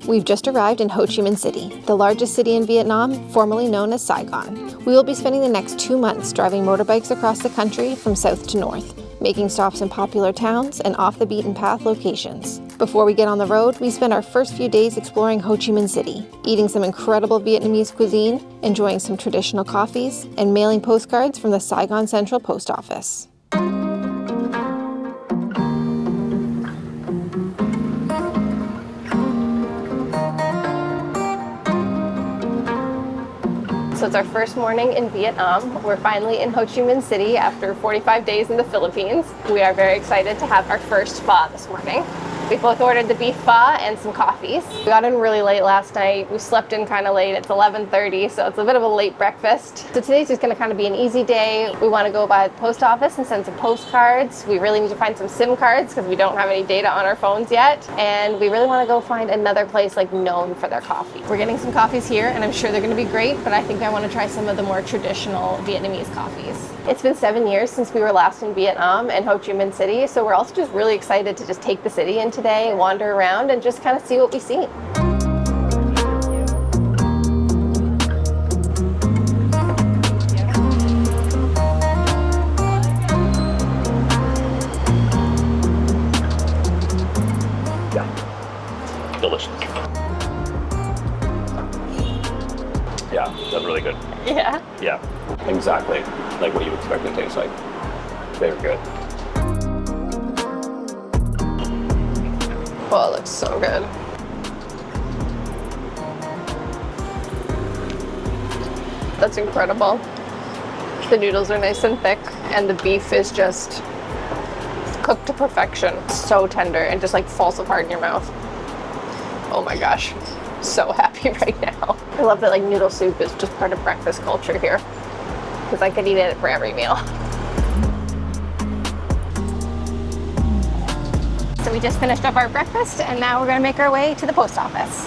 We've just arrived in Ho Chi Minh City, the largest city in Vietnam, formerly known as Saigon. We will be spending the next 2 months driving motorbikes across the country from south to north, making stops in popular towns and off-the-beaten-path locations. Before we get on the road, we spend our first few days exploring Ho Chi Minh City, eating some incredible Vietnamese cuisine, enjoying some traditional coffees, and mailing postcards from the Saigon Central Post Office. So it's our first morning in Vietnam. We're finally in Ho Chi Minh City after 45 days in the Philippines. We are very excited to have our first pho this morning. We both ordered the beef pho and some coffees. We got in really late last night. We slept in kind of late. It's 11:30, so it's a bit of a late breakfast. So today's just going to kind of be an easy day. We want to go by the post office and send some postcards. We really need to find some SIM cards because we don't have any data on our phones yet. And we really want to go find another place like known for their coffee. We're getting some coffees here and I'm sure they're going to be great, but I think I want to try some of the more traditional Vietnamese coffees. It's been 7 years since we were last in Vietnam and Ho Chi Minh City, so we're also just really excited to just take the city in today, wander around, and just kind of see what we see. Yeah. Delicious. Yeah, that's really good. Yeah? Yeah, exactly like what you expect it to taste like. Very good. Oh, it looks so good. That's incredible. The noodles are nice and thick, and the beef is just cooked to perfection. So tender and just like falls apart in your mouth. Oh my gosh, so happy right now. I love that like noodle soup is just part of breakfast culture here, because I could eat it for every meal. So we just finished up our breakfast and now we're going to make our way to the post office.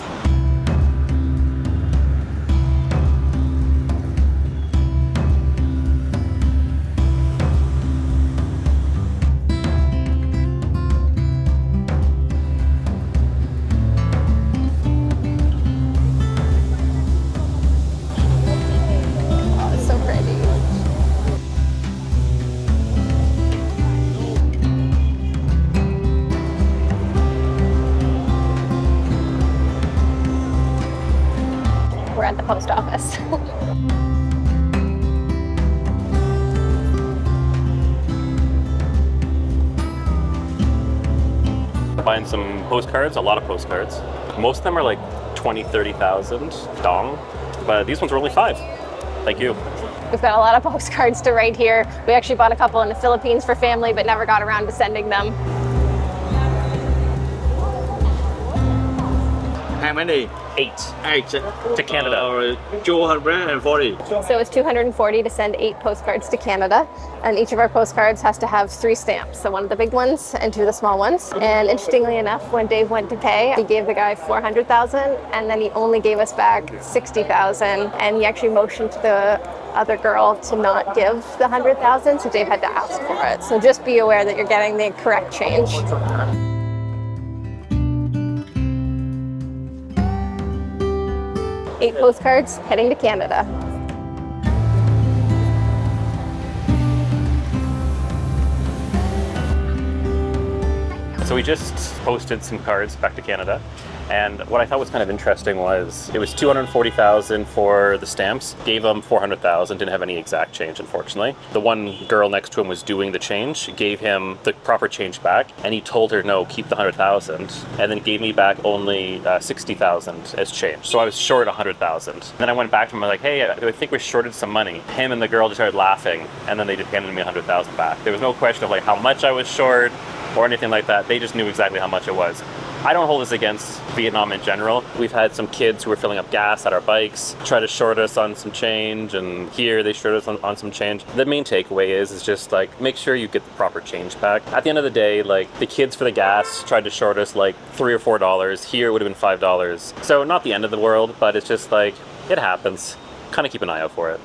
Oh, it's so pretty. We're at the post office. Buying some postcards, a lot of postcards. Most of them are like 20, 30,000 dong, but these ones were only 5. Thank you. We've got a lot of postcards to write here. We actually bought a couple in the Philippines for family, but never got around to sending them. How many? 8 8 to Canada. 240. So it's 240 to send 8 postcards to Canada, and each of our postcards has to have 3 stamps. So one of the big ones and 2 of the small ones. And interestingly enough, when Dave went to pay, he gave the guy 400,000, and then he only gave us back 60,000, and he actually motioned to the other girl to not give the 100,000, so Dave had to ask for it. So just be aware that you're getting the correct change. 8 postcards heading to Canada. So we just posted some cards back to Canada, and what I thought was kind of interesting was it was 240,000 for the stamps, gave him 400,000, didn't have any exact change, unfortunately. The one girl next to him was doing the change, gave him the proper change back, and he told her, no, keep the 100,000, and then gave me back only 60,000 as change. So I was short 100,000. Then I went back to him, I was like, hey, I think we're shorted some money. Him and the girl just started laughing, and then they just handed me 100,000 back. There was no question of like how much I was short or anything like that. They just knew exactly how much it was. I don't hold this against Vietnam in general. We've had some kids who were filling up gas at our bikes, try to short us on some change, and here they short us on some change. The main takeaway is just like, make sure you get the proper change back. At the end of the day, like the kids for the gas tried to short us like $3 or $4. Here it would have been $5. So not the end of the world, but it's just like, it happens. Kind of keep an eye out for it.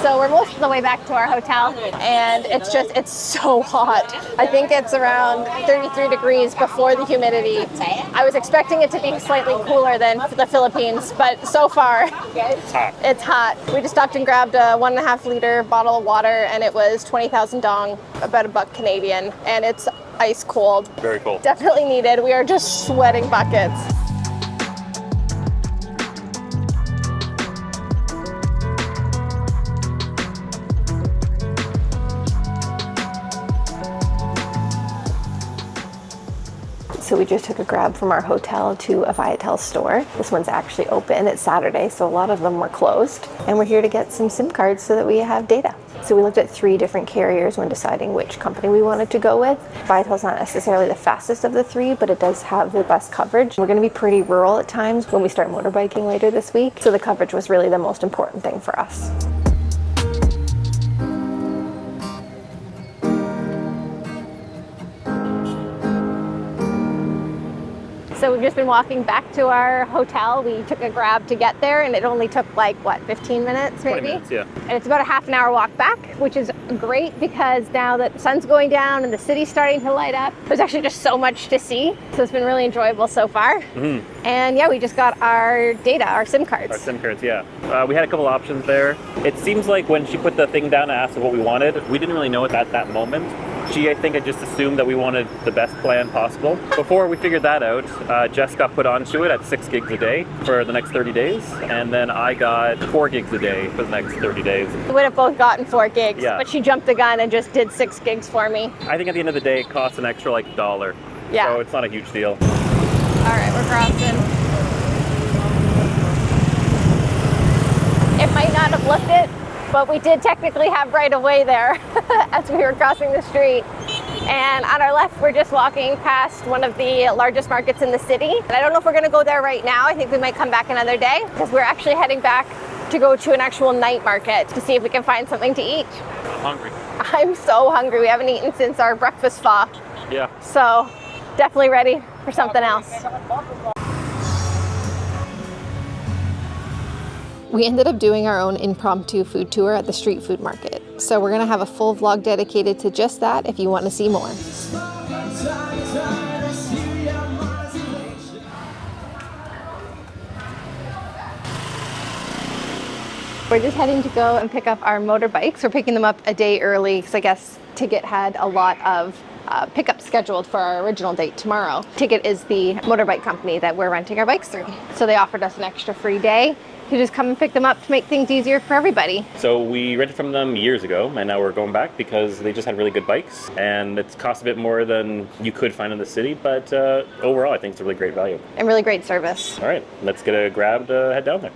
So we're we're most of the way back to our hotel, and it's so hot. I think it's around 33 degrees before the humidity. I was expecting it to be slightly cooler than the Philippines, but so far It's hot. it's hot. We just stopped and grabbed a 1.5 liter bottle of water, and it was 20,000 dong, about $1 Canadian, and it's ice cold. Very cold. Definitely needed. We are just sweating buckets. So we just took a grab from our hotel to a Viettel store. This one's actually open. It's Saturday, so a lot of them were closed. And we're here to get some SIM cards so that we have data. So we looked at 3 different carriers when deciding which company we wanted to go with. Viettel's not necessarily the fastest of the 3, but it does have the best coverage. We're going to be pretty rural at times when we start motorbiking later this week, so the coverage was really the most important thing for us. So we've just been walking back to our hotel. We took a grab to get there, and it only took like, what, 15 minutes maybe? 20 minutes, yeah. And it's about a half an hour walk back, which is great because now that the sun's going down and the city's starting to light up, there's actually just so much to see. So it's been really enjoyable so far. Mm-hmm. And yeah, we just got our data, our SIM cards. Our SIM cards, yeah. We had a couple options there. It seems like when she put the thing down and asked us what we wanted, we didn't really know it at that moment. I think I just assumed that we wanted the best plan possible. Before we figured that out, Jess got put onto it at 6 gigs a day for the next 30 days. And then I got 4 gigs a day for the next 30 days. We would have both gotten 4 gigs, yeah. But she jumped the gun and just did 6 gigs for me. I think at the end of the day, it costs an extra like $1. Yeah. So it's not a huge deal. All right, we're crossing. It might not have looked it, but we did technically have right of way there as we were crossing the street. And on our left, we're just walking past one of the largest markets in the city. And I don't know if we're gonna go there right now. I think we might come back another day because we're actually heading back to go to an actual night market to see if we can find something to eat. I'm hungry. I'm so hungry. We haven't eaten since our breakfast pho. Yeah. So definitely ready for something else. We ended up doing our own impromptu food tour at the street food market. So we're gonna have a full vlog dedicated to just that if you want to see more. We're just heading to go and pick up our motorbikes. We're picking them up a day early because I guess Tigit had a lot of pickup scheduled for our original date tomorrow. Tigit is the motorbike company that we're renting our bikes through. So they offered us an extra free day to just come and pick them up to make things easier for everybody. So we rented from them years ago, and now we're going back because they just had really good bikes, and it costs a bit more than you could find in the city, but overall I think it's a really great value. And really great service. All right, let's get a grab to head down there.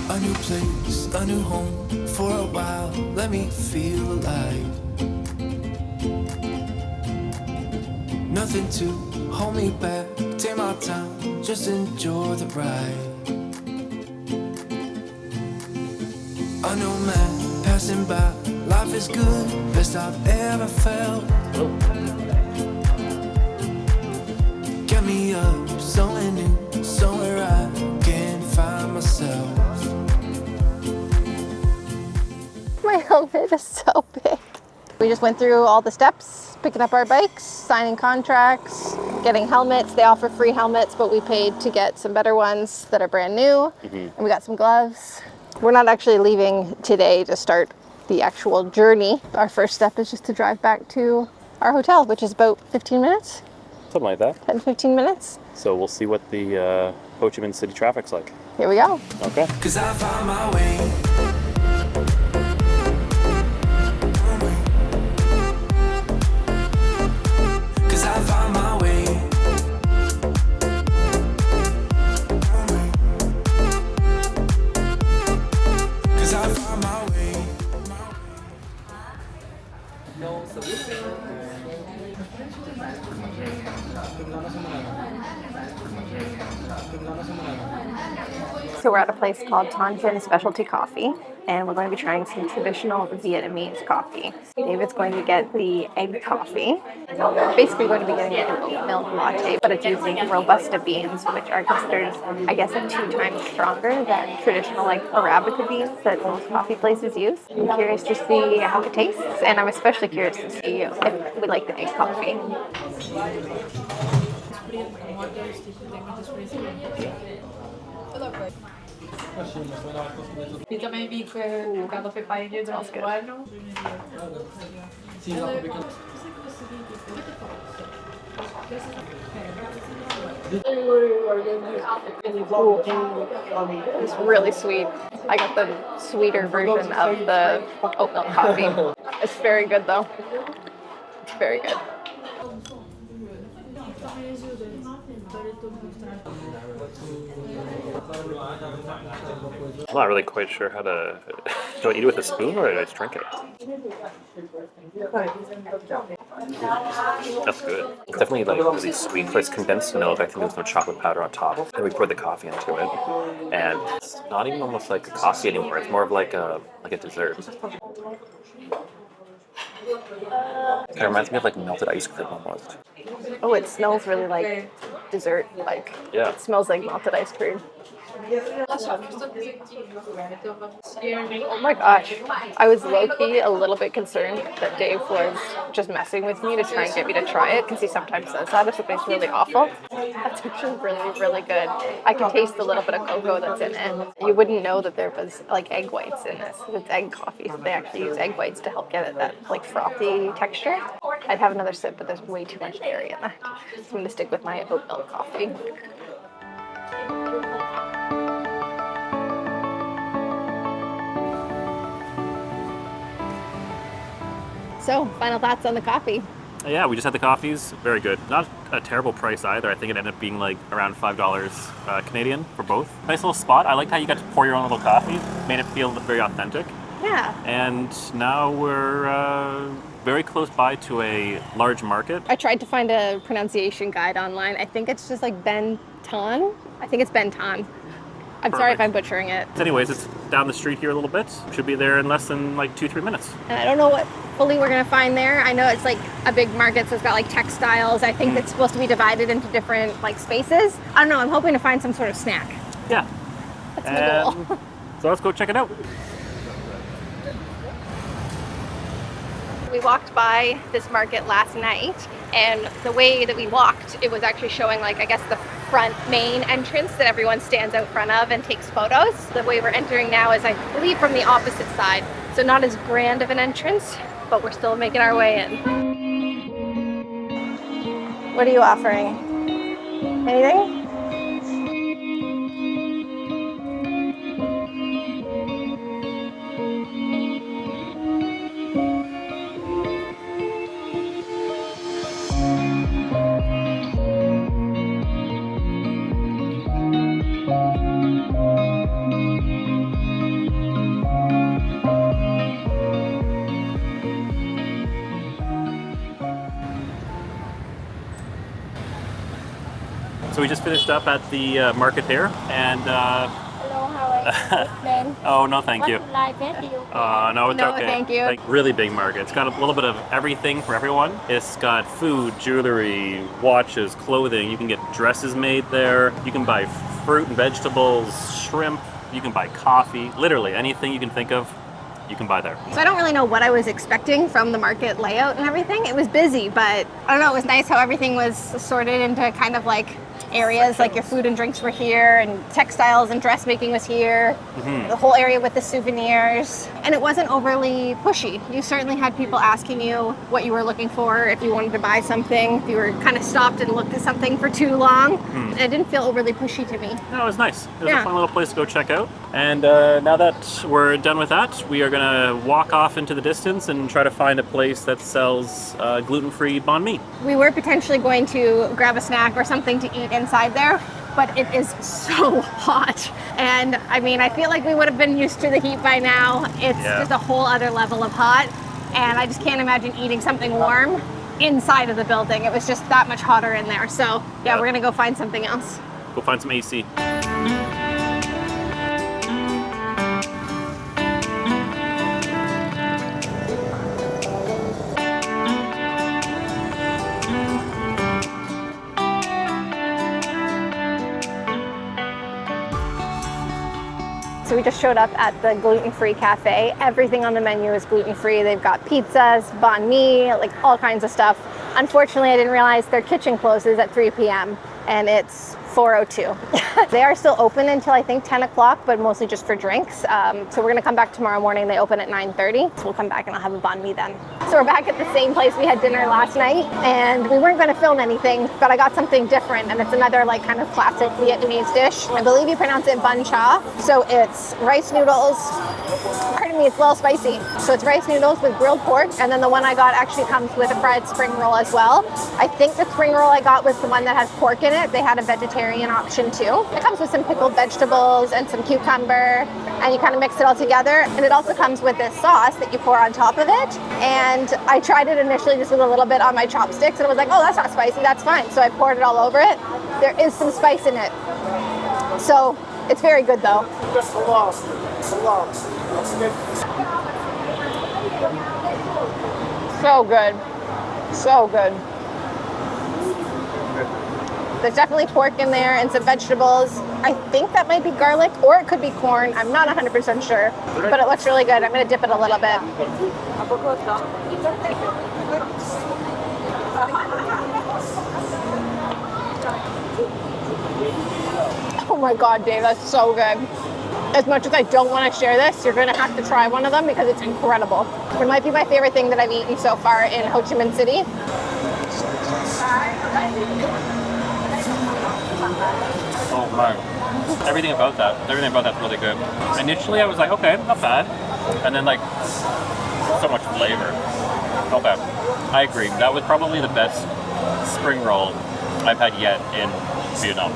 A new place, a new home, for a while, let me feel alive. Nothing to hold me back, take my time, just enjoy the ride. A new man passing by, life is good, best I've ever felt. Get me up, somewhere new, somewhere I can find myself. My helmet is so big. We just went through all the steps, picking up our bikes, signing contracts, getting helmets. They offer free helmets, but we paid to get some better ones that are brand new. And we got some gloves. We're not actually leaving today to start the actual journey. Our first step is just to drive back to our hotel, which is about 15 minutes. Something like that. 10, 15 minutes. So we'll see what the Ho Chi Minh City traffic's like. Here we go. Okay. 'Cause I found my way. So we're at a place called Tonkin Specialty Coffee. and we're going to be trying some traditional Vietnamese coffee. David's going to get the egg coffee. We're basically going to be getting an oat milk latte, but it's using Robusta beans, which are considered, I guess, 2 times stronger than traditional like Arabica beans that most coffee places use. I'm curious to see how it tastes, and I'm especially curious to see if we like the egg coffee. E também vi que o cada foi para a igreja no outro ano. It's really sweet. I got the sweeter version of the oat milk coffee. It's very good though. It's very good. I'm not really quite sure how to. Do I eat it with a spoon or do I just drink it? That's good. It's definitely like really sweet. So it's condensed milk. I think there's no chocolate powder on top. And we poured the coffee into it, and it's not even almost like a coffee anymore. It's more of like a dessert. It reminds me of like melted ice cream almost. Oh, it smells really like dessert. Like Yeah. it smells like melted ice cream. Oh my gosh. I was low-key a little bit concerned that Dave was just messing with me to try and get me to try it, because he sometimes says that if something's really awful. That's actually really, really good. I can taste the little bit of cocoa that's in it. You wouldn't know that there was like egg whites in this. It's egg coffee, so they actually use egg whites to help get it that like frothy texture. I'd have another sip, but there's way too much dairy in that. So I'm gonna stick with my oat milk coffee. So, final thoughts on the coffee. Yeah, we just had the coffees. Very good. Not a terrible price either. I think it ended up being like around $5 Canadian for both. Nice little spot. I liked how you got to pour your own little coffee. Made it feel very authentic. Yeah. And now we're very close by to a large market. I tried to find a pronunciation guide online. I think it's just like Ben Ton. I think it's Ben Ton. I'm sorry if I'm butchering it. Anyways, it's down the street here a little bit. Should be there in less than like 2-3 minutes. And I don't know what fully we're gonna find there. I know it's like a big market, so it's got like textiles. I think it's supposed to be divided into different like spaces. I don't know, I'm hoping to find some sort of snack. Yeah. That's my goal. So let's go check it out. We walked by this market last night, and the way that we walked, it was actually showing like, I guess, the front main entrance that everyone stands out front of and takes photos. The way we're entering now is, I believe, from the opposite side. So not as grand of an entrance, but we're still making our way in. What are you offering? Anything? So we just finished up at the market here, and Hello, how are you? Then oh no, thank you. what like that you? No, it's No, okay. thank you. Like really big market. It's got a little bit of everything for everyone. It's got food, jewelry, watches, clothing. You can get dresses made there. You can buy fruit and vegetables, shrimp. You can buy coffee. Literally anything you can think of, you can buy there. So I don't really know what I was expecting from the market layout and everything. It was busy, but I don't know, it was nice how everything was sorted into kind of like areas, like your food and drinks were here, and textiles and dressmaking was here, the whole area with the souvenirs, and it wasn't overly pushy. You certainly had people asking you what you were looking for, if you wanted to buy something, if you were kind of stopped and looked at something for too long. It didn't feel overly pushy to me. No, it was nice. It was Yeah. a fun little place to go check out. And now that we're done with that, we are gonna walk off into the distance and try to find a place that sells gluten-free banh mi. We were potentially going to grab a snack or something to eat inside there, but it is so hot. And I mean, I feel like we would have been used to the heat by now. It's Yeah. just a whole other level of hot. And I just can't imagine eating something warm inside of the building. It was just that much hotter in there. So yeah, we're gonna go find something else. Go find some AC. So we just showed up at the gluten-free cafe. Everything on the menu is gluten-free. They've got pizzas, banh mi, like all kinds of stuff. Unfortunately, I didn't realize their kitchen closes at 3 p.m. and it's 4:02. They are still open until I think 10 o'clock, but mostly just for drinks. So we're gonna come back tomorrow morning. They open at 9:30. So we'll come back and I'll have a banh mi then. So we're back at the same place we had dinner last night, and we weren't gonna film anything, but I got something different, and it's another like kind of classic Vietnamese dish. I believe you pronounce it bun cha. So it's rice noodles. Pardon me, it's a little spicy. So it's rice noodles with grilled pork, and then the one I got actually comes with a fried spring roll as well. I think the spring roll I got was the one that has pork in it. They had a vegetarian option too. It comes with some pickled vegetables and some cucumber, and you kind of mix it all together. And it also comes with this sauce that you pour on top of it. And I tried it initially just with a little bit on my chopsticks, and I was like, oh, that's not spicy, that's fine. So I poured it all over it. There is some spice in it. So it's very good though. So good. So good. There's definitely pork in there and some vegetables. I think that might be garlic, or it could be corn. I'm not 100% sure, but it looks really good. I'm gonna dip it a little bit. Oh my God, Dave, that's so good. As much as I don't want to share this, you're gonna have to try one of them because it's incredible. It might be my favorite thing that I've eaten so far in Ho Chi Minh City. Oh my. Everything about that's really good. Initially I was like, okay, not bad. And then like, so much flavor. Okay, I agree. That was probably the best spring roll I've had yet in Vietnam.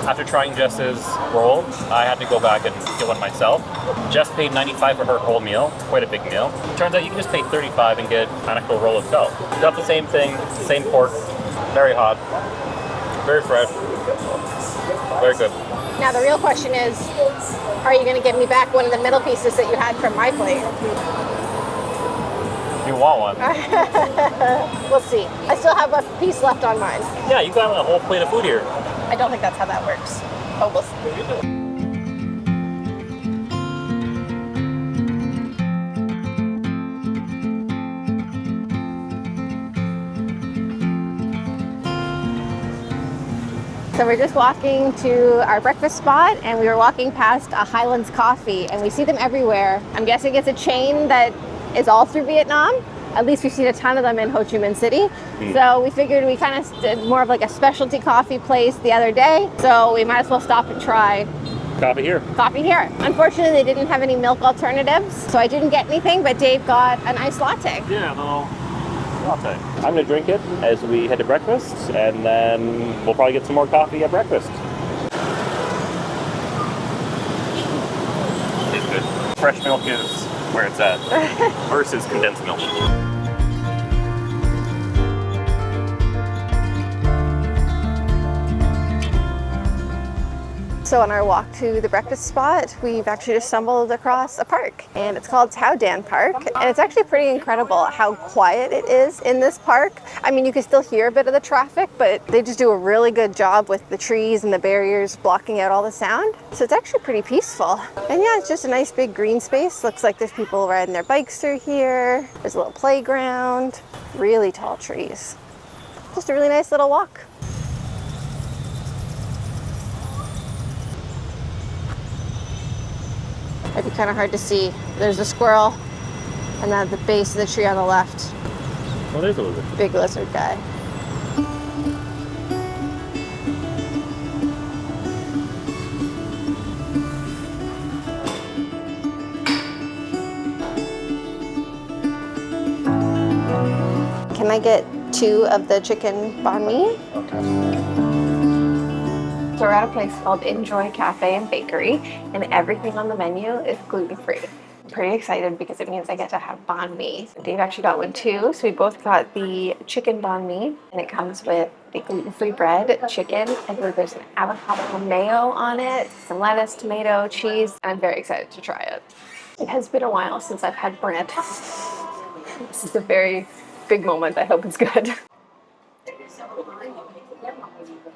After trying Jess's roll, I had to go back and get one myself. Jess paid $95 for her whole meal. It's quite a big meal. Turns out you can just pay $35 and get an actual roll itself. Got the same thing, same pork, very hot, very fresh, very good. Now the real question is, are you gonna give me back one of the middle pieces that you had from my plate? You want one? We'll see. I still have a piece left on mine. Yeah, you got a whole plate of food here. I don't think that's how that works. Oh, we'll see. So we're just walking to our breakfast spot, and we were walking past a Highland Coffee, and we see them everywhere. I'm guessing it's a chain that is all through Vietnam. At least we've seen a ton of them in Ho Chi Minh City. So we figured we kind of did more of like a specialty coffee place the other day. So we might as well stop and try Coffee here. coffee here. Unfortunately, they didn't have any milk alternatives, so I didn't get anything, but Dave got an iced latte. Yeah, no. Latte. I'm gonna drink it as we head to breakfast, and then we'll probably get some more coffee at breakfast. It's good. Fresh milk is where it's at versus condensed milk. So on our walk to the breakfast spot, we've actually just stumbled across a park, and it's called Thao Dan Park. And it's actually pretty incredible how quiet it is in this park. I mean, you can still hear a bit of the traffic, but they just do a really good job with the trees and the barriers blocking out all the sound. So it's actually pretty peaceful. And yeah, it's just a nice big green space. Looks like there's people riding their bikes through here. There's a little playground, really tall trees. Just a really nice little walk. Might be kind of hard to see. There's a squirrel, and then at the base of the tree on the left, Oh, there's a lizard. big lizard guy. Can I get 2 of the chicken banh mi? So we're at a place called Enjoy Cafe and Bakery, and everything on the menu is gluten-free. I'm pretty excited because it means I get to have banh mi. Dave actually got one too, so we both got the chicken banh mi, and it comes with the gluten-free bread, chicken, I believe there's an avocado mayo on it, some lettuce, tomato, cheese, and I'm very excited to try it. It has been a while since I've had bread. This is a very big moment. I hope it's good.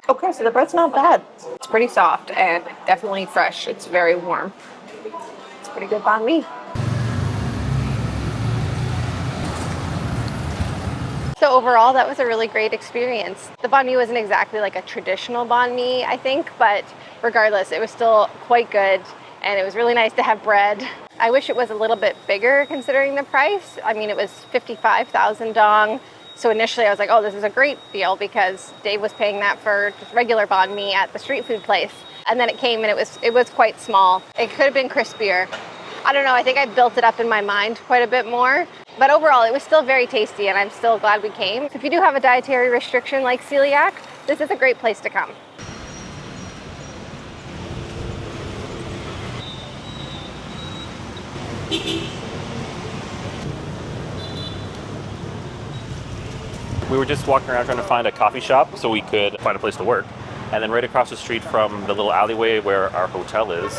Okay, so the bread's not bad. It's pretty soft and definitely fresh. It's very warm. It's pretty good banh mi. So overall, that was a really great experience. The banh mi wasn't exactly like a traditional banh mi, I think, but regardless, it was still quite good, and it was really nice to have bread. I wish it was a little bit bigger considering the price. I mean, it was 55,000 dong. So initially I was like, oh, this is a great deal because Dave was paying that for just regular banh mi at the street food place. And then it came and it was quite small. It could have been crispier. I don't know, I think I built it up in my mind quite a bit more. But overall, it was still very tasty, and I'm still glad we came. So if you do have a dietary restriction like celiac, this is a great place to come. We were just walking around trying to find a coffee shop so we could find a place to work. And then right across the street from the little alleyway where our hotel is,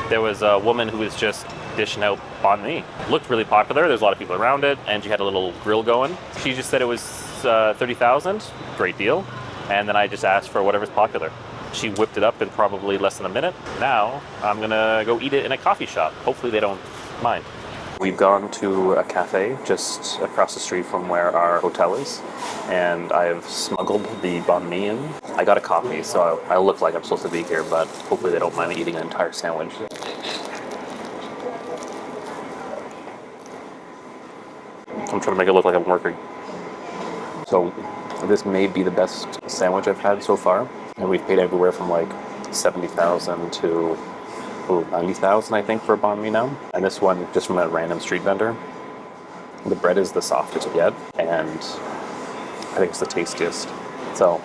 there was a woman who was just dishing out banh mi. Looked really popular. There's a lot of people around it, and she had a little grill going. She just said it was 30,000. Great deal. And then I just asked for whatever's popular. She whipped it up in probably less than a minute. Now I'm gonna go eat it in a coffee shop. Hopefully they don't mind. We've gone to a cafe just across the street from where our hotel is, and I've smuggled the banh mi in. I got a coffee, so I look like I'm supposed to be here, but hopefully they don't mind me eating an entire sandwich. I'm trying to make it look like I'm working. So this may be the best sandwich I've had so far, and we've paid everywhere from like 70,000 to 90,000, I think, for a banh mi now. And this one, just from a random street vendor. The bread is the softest yet, and I think it's the tastiest. So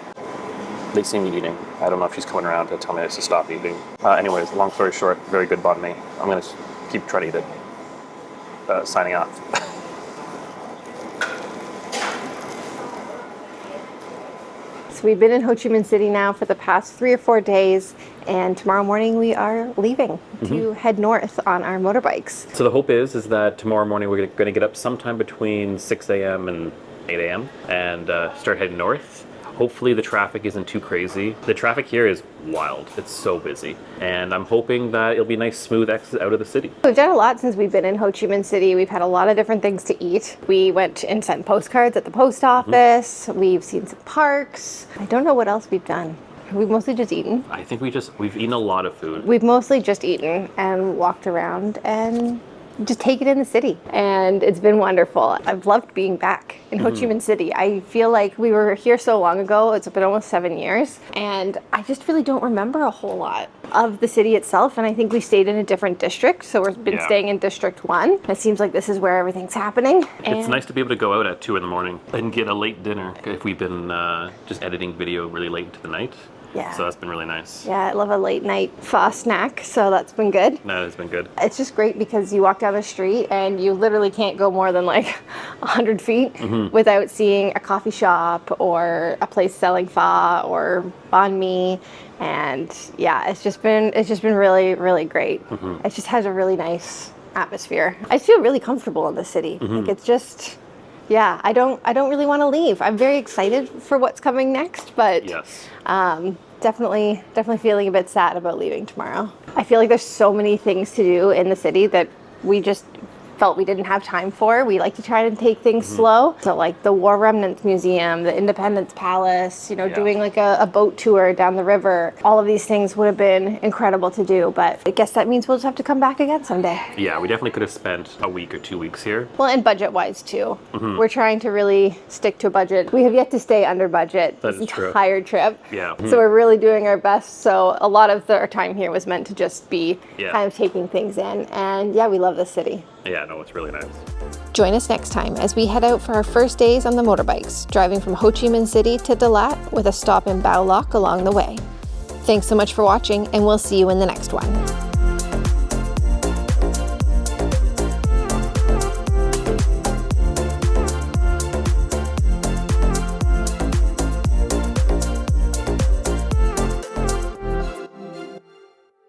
they see me eating. I don't know if she's coming around to tell me to stop eating. Anyways, long story short, very good banh mi. I'm gonna keep trying to eat it. Signing off. We've been in Ho Chi Minh City now for the past 3 or 4 days, and tomorrow morning we are leaving to head north on our motorbikes. So the hope is that tomorrow morning we're going to get up sometime between 6 a.m. and 8 a.m. and start heading north. Hopefully the traffic isn't too crazy. The traffic here is wild. It's so busy. And I'm hoping that it'll be a nice smooth exit out of the city. We've done a lot since we've been in Ho Chi Minh City. We've had a lot of different things to eat. We went and sent postcards at the post office. We've seen some parks. I don't know what else we've done. We've mostly just eaten. I think we've eaten a lot of food. We've mostly just eaten and walked around and just take it in the city, and it's been wonderful. I've loved being back in Ho Chi Minh City. I feel like we were here so long ago. It's been almost 7 years, and I just really don't remember a whole lot of the city itself. And I think we stayed in a different district, so we've been staying in District 1. It seems like this is where everything's happening. It's nice to be able to go out at 2 in the morning and get a late dinner if we've been just editing video really late into the night. Yeah. So that's been really nice. Yeah, I love a late night pho snack, so that's been good. That has been good. It's just great because you walk down the street and you literally can't go more than like 100 feet without seeing a coffee shop or a place selling pho or banh mi. And yeah, it's just been really, really great. It just has a really nice atmosphere. I feel really comfortable in the city. Like it's just, yeah, I don't really want to leave. I'm very excited for what's coming next, but yes. Definitely feeling a bit sad about leaving tomorrow. I feel like there's so many things to do in the city that we just felt we didn't have time for. We like to try to take things slow. So like the War Remnants Museum, the Independence Palace, you know, doing like a boat tour down the river. All of these things would have been incredible to do, but I guess that means we'll just have to come back again someday. Yeah, we definitely could have spent a week or 2 weeks here. Well, and budget-wise too. We're trying to really stick to a budget. We have yet to stay under budget this entire trip. Yeah. So we're really doing our best. So a lot of our time here was meant to just be kind of taking things in. And yeah, we love this city. Yeah, no, it's really nice. Join us next time as we head out for our first days on the motorbikes, driving from Ho Chi Minh City to Dalat with a stop in Bao Loc along the way. Thanks so much for watching, and we'll see you in the next one.